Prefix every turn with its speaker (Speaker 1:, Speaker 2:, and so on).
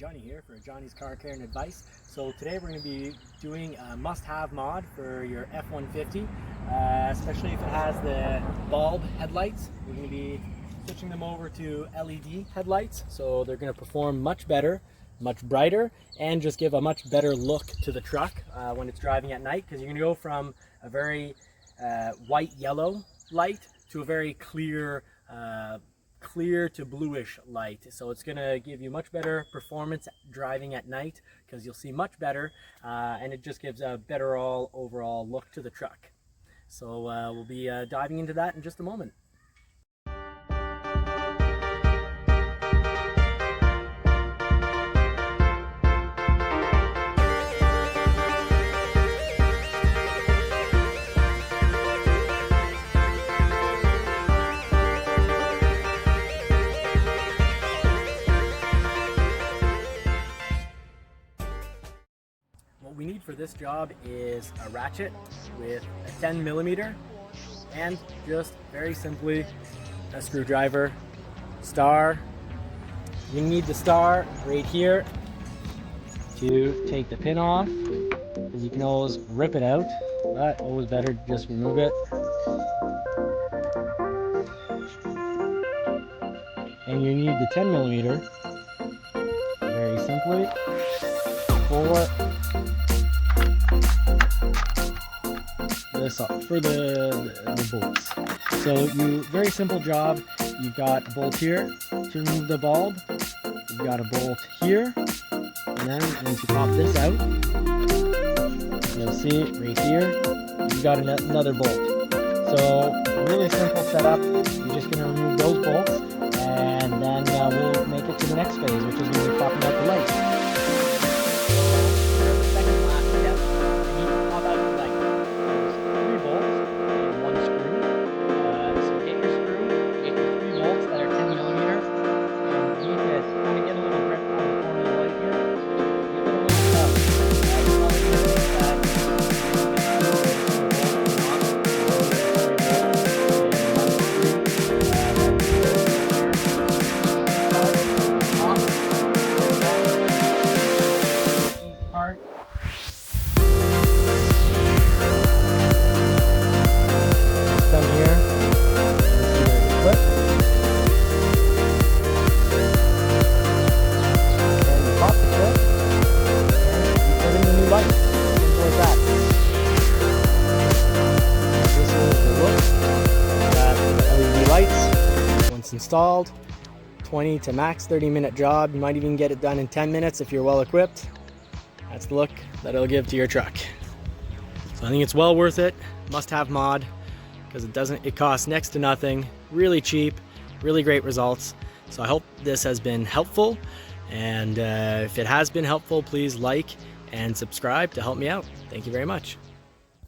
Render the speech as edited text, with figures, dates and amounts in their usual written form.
Speaker 1: Johnny here for Johnny's Car Care and Advice. So today we're going to be doing a must-have mod for your F-150, especially if it has the bulb headlights. We're going to be switching them over to LED headlights, so they're going to perform much better, much brighter, and just give a much better look to the truck when it's driving at night, because you're going to go from a very white-yellow light to a very clear to bluish light. So it's going to give you much better performance driving at night because you'll see much better, and it just gives a better overall look to the truck. So we'll be diving into that in just a moment. What we need for this job is a ratchet with a 10mm and just very simply a screwdriver, star. You need the star right here to take the pin off, because you can always rip it out, but always better to just remove it. And you need the 10mm very simply for the bolts. So very simple job. You've got a bolt here to remove the bulb. You've got a bolt here, and then once you pop this out, you'll see right here, you've got another bolt. So really simple setup. You're just going to remove those bolts, and then we'll make it to the next phase, which is going to be popping out the lights. Once installed, 20 to max 30-minute job. You might even get it done in 10 minutes if you're well equipped. That's the look that it'll give to your truck. So I think it's well worth it. Must-have mod, because it costs next to nothing, really cheap, really great results. So I hope this has been helpful, and if it has been helpful, please like and subscribe to help me out. Thank you very much.